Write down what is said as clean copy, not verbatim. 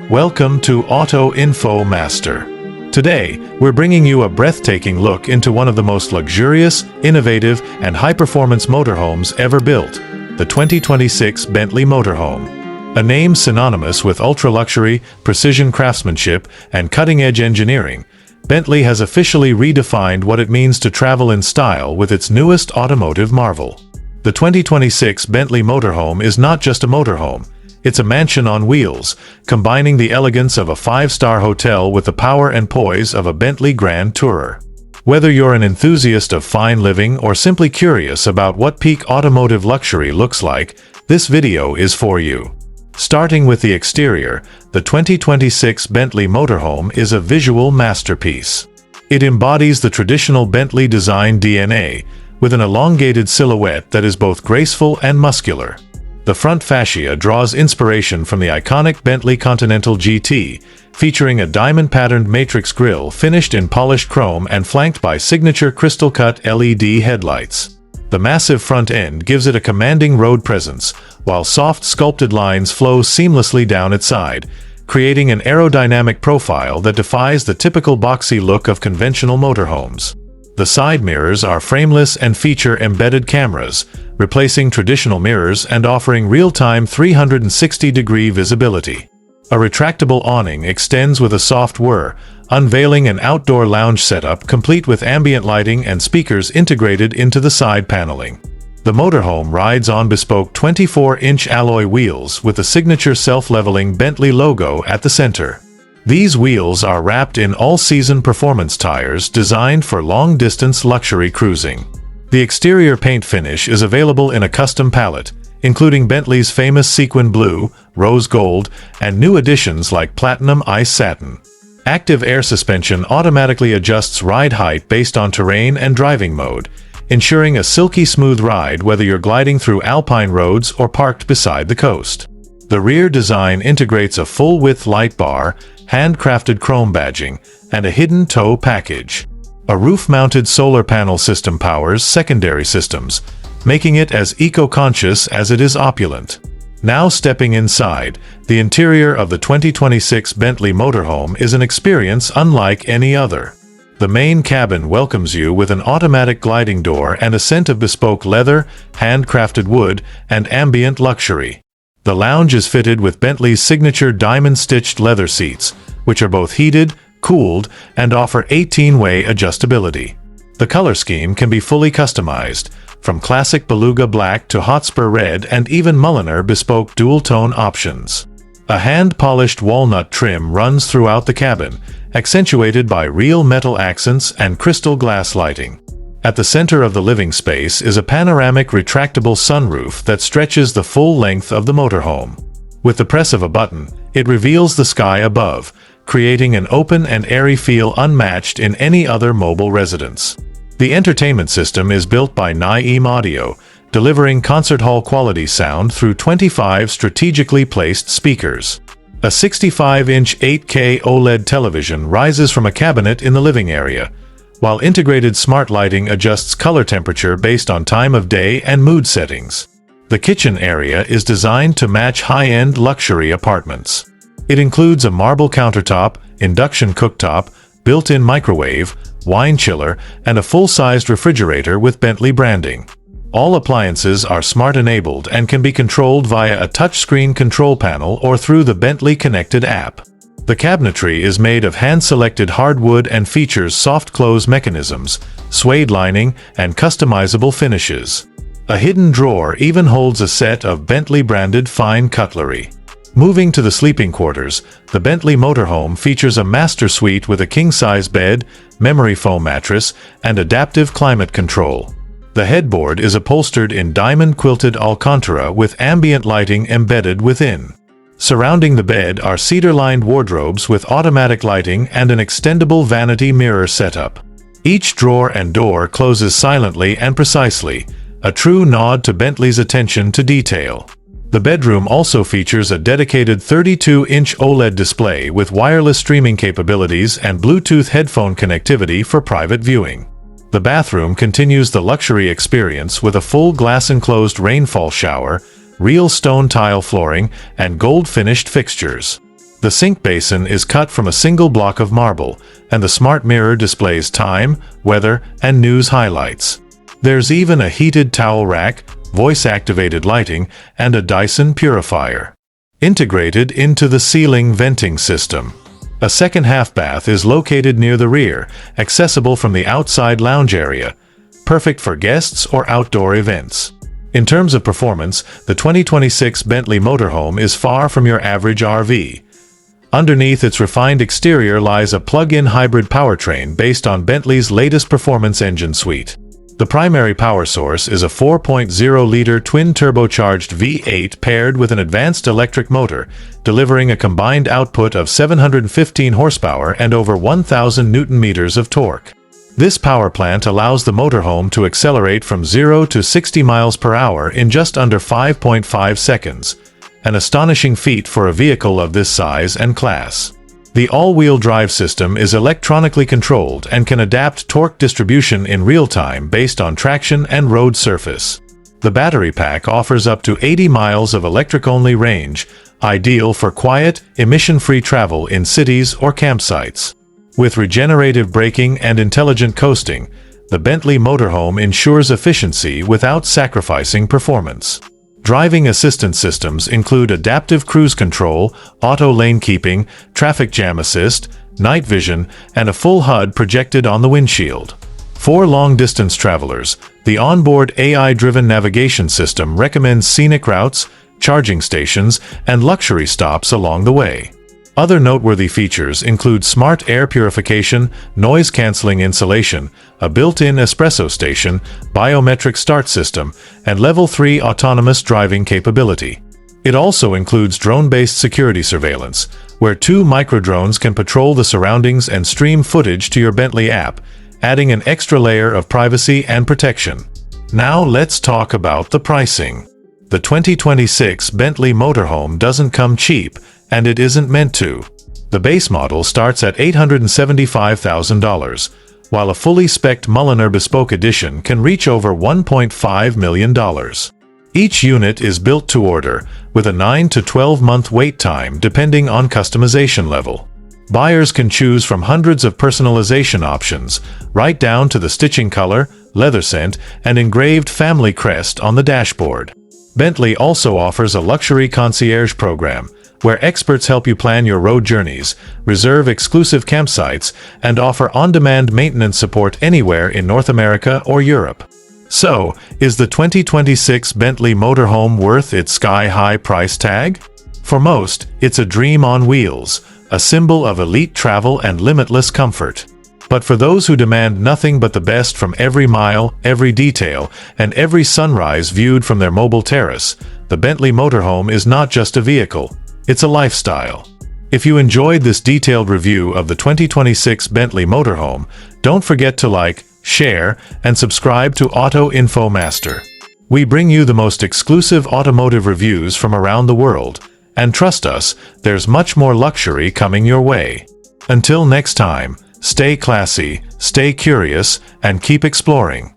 Welcome to Auto Info Master. Today, we're bringing you a breathtaking look into one of the most luxurious, innovative, and high-performance motorhomes ever built, the 2026 Bentley Motorhome. A name synonymous with ultra-luxury, precision craftsmanship, and cutting-edge engineering, Bentley has officially redefined what it means to travel in style with its newest automotive marvel. The 2026 Bentley Motorhome is not just a motorhome. It's a mansion on wheels, combining the elegance of a five-star hotel with the power and poise of a Bentley Grand Tourer. Whether you're an enthusiast of fine living or simply curious about what peak automotive luxury looks like, this video is for you. Starting with the exterior, the 2026 Bentley Motorhome is a visual masterpiece. It embodies the traditional Bentley design DNA, with an elongated silhouette that is both graceful and muscular. The front fascia draws inspiration from the iconic Bentley Continental GT, featuring a diamond-patterned matrix grille finished in polished chrome and flanked by signature crystal-cut LED headlights. The massive front end gives it a commanding road presence, while soft sculpted lines flow seamlessly down its side, creating an aerodynamic profile that defies the typical boxy look of conventional motorhomes. The side mirrors are frameless and feature embedded cameras, replacing traditional mirrors and offering real-time 360-degree visibility. A retractable awning extends with a soft whir, unveiling an outdoor lounge setup complete with ambient lighting and speakers integrated into the side paneling. The motorhome rides on bespoke 24-inch alloy wheels with the signature self-leveling Bentley logo at the center. These wheels are wrapped in all-season performance tires designed for long-distance luxury cruising. The exterior paint finish is available in a custom palette, including Bentley's famous sequin blue, rose gold, and new additions like platinum ice satin. Active air suspension automatically adjusts ride height based on terrain and driving mode, ensuring a silky smooth ride whether you're gliding through alpine roads or parked beside the coast. The rear design integrates a full-width light bar, handcrafted chrome badging, and a hidden tow package. A roof-mounted solar panel system powers secondary systems, making it as eco-conscious as it is opulent. Now stepping inside, the interior of the 2026 Bentley Motorhome is an experience unlike any other. The main cabin welcomes you with an automatic gliding door and a scent of bespoke leather, handcrafted wood, and ambient luxury. The lounge is fitted with Bentley's signature diamond-stitched leather seats, which are both heated, cooled, and offer 18-way adjustability. The color scheme can be fully customized, from classic beluga black to hotspur red and even Mulliner bespoke dual-tone options. A hand-polished walnut trim runs throughout the cabin, accentuated by real metal accents and crystal glass lighting. At the center of the living space is a panoramic retractable sunroof that stretches the full length of the motorhome. With the press of a button, it reveals the sky above, creating an open and airy feel unmatched in any other mobile residence. The entertainment system is built by Naeem Audio, delivering concert hall quality sound through 25 strategically placed speakers. A 65-inch 8K OLED television rises from a cabinet in the living area, while integrated smart lighting adjusts color temperature based on time of day and mood settings. The kitchen area is designed to match high-end luxury apartments. It includes a marble countertop, induction cooktop, built-in microwave, wine chiller, and a full-sized refrigerator with Bentley branding. All appliances are smart-enabled and can be controlled via a touchscreen control panel or through the Bentley Connected app. The cabinetry is made of hand-selected hardwood and features soft-close mechanisms, suede lining, and customizable finishes. A hidden drawer even holds a set of Bentley-branded fine cutlery. Moving to the sleeping quarters, the Bentley Motorhome features a master suite with a king-size bed, memory foam mattress, and adaptive climate control. The headboard is upholstered in diamond-quilted Alcantara with ambient lighting embedded within. Surrounding the bed are cedar-lined wardrobes with automatic lighting and an extendable vanity mirror setup. Each drawer and door closes silently and precisely, a true nod to Bentley's attention to detail. The bedroom also features a dedicated 32-inch OLED display with wireless streaming capabilities and Bluetooth headphone connectivity for private viewing. The bathroom continues the luxury experience with a full glass-enclosed rainfall shower, real stone tile flooring, and gold-finished fixtures. The sink basin is cut from a single block of marble, and the smart mirror displays time, weather, and news highlights. There's even a heated towel rack, voice-activated lighting, and a Dyson purifier integrated into the ceiling venting system. A second half bath is located near the rear, accessible from the outside lounge area, perfect for guests or outdoor events. In terms of performance, the 2026 Bentley Motorhome is far from your average RV. Underneath its refined exterior lies a plug-in hybrid powertrain based on Bentley's latest performance engine suite. The primary power source is a 4.0-liter twin-turbocharged V8 paired with an advanced electric motor, delivering a combined output of 715 horsepower and over 1,000 newton-meters of torque. This power plant allows the motorhome to accelerate from 0 to 60 miles per hour in just under 5.5 seconds, an astonishing feat for a vehicle of this size and class. The all-wheel drive system is electronically controlled and can adapt torque distribution in real time based on traction and road surface. The battery pack offers up to 80 miles of electric-only range, ideal for quiet, emission-free travel in cities or campsites. With regenerative braking and intelligent coasting, the Bentley Motorhome ensures efficiency without sacrificing performance. Driving assistance systems include adaptive cruise control, auto lane keeping, traffic jam assist, night vision, and a full HUD projected on the windshield. For long-distance travelers, the onboard AI-driven navigation system recommends scenic routes, charging stations, and luxury stops along the way. Other noteworthy features include smart air purification, noise-canceling insulation, a built-in espresso station, biometric start system, and Level 3 autonomous driving capability. It also includes drone-based security surveillance, where 2 microdrones can patrol the surroundings and stream footage to your Bentley app, adding an extra layer of privacy and protection. Now let's talk about the pricing. The 2026 Bentley Motorhome doesn't come cheap, and it isn't meant to. The base model starts at $875,000, while a fully spec'd Mulliner Bespoke Edition can reach over $1.5 million. Each unit is built to order, with a 9 to 12-month wait time depending on customization level. Buyers can choose from hundreds of personalization options, right down to the stitching color, leather scent, and engraved family crest on the dashboard. Bentley also offers a luxury concierge program, where experts help you plan your road journeys, reserve exclusive campsites, and offer on-demand maintenance support anywhere in North America or Europe. So, is the 2026 Bentley Motorhome worth its sky-high price tag? For most, it's a dream on wheels, a symbol of elite travel and limitless comfort. But for those who demand nothing but the best from every mile, every detail, and every sunrise viewed from their mobile terrace, the Bentley Motorhome is not just a vehicle. It's a lifestyle. If you enjoyed this detailed review of the 2026 Bentley Motorhome, don't forget to like, share, and subscribe to Auto Info Master. We bring you the most exclusive automotive reviews from around the world, and trust us, there's much more luxury coming your way. Until next time, stay classy, stay curious, and keep exploring.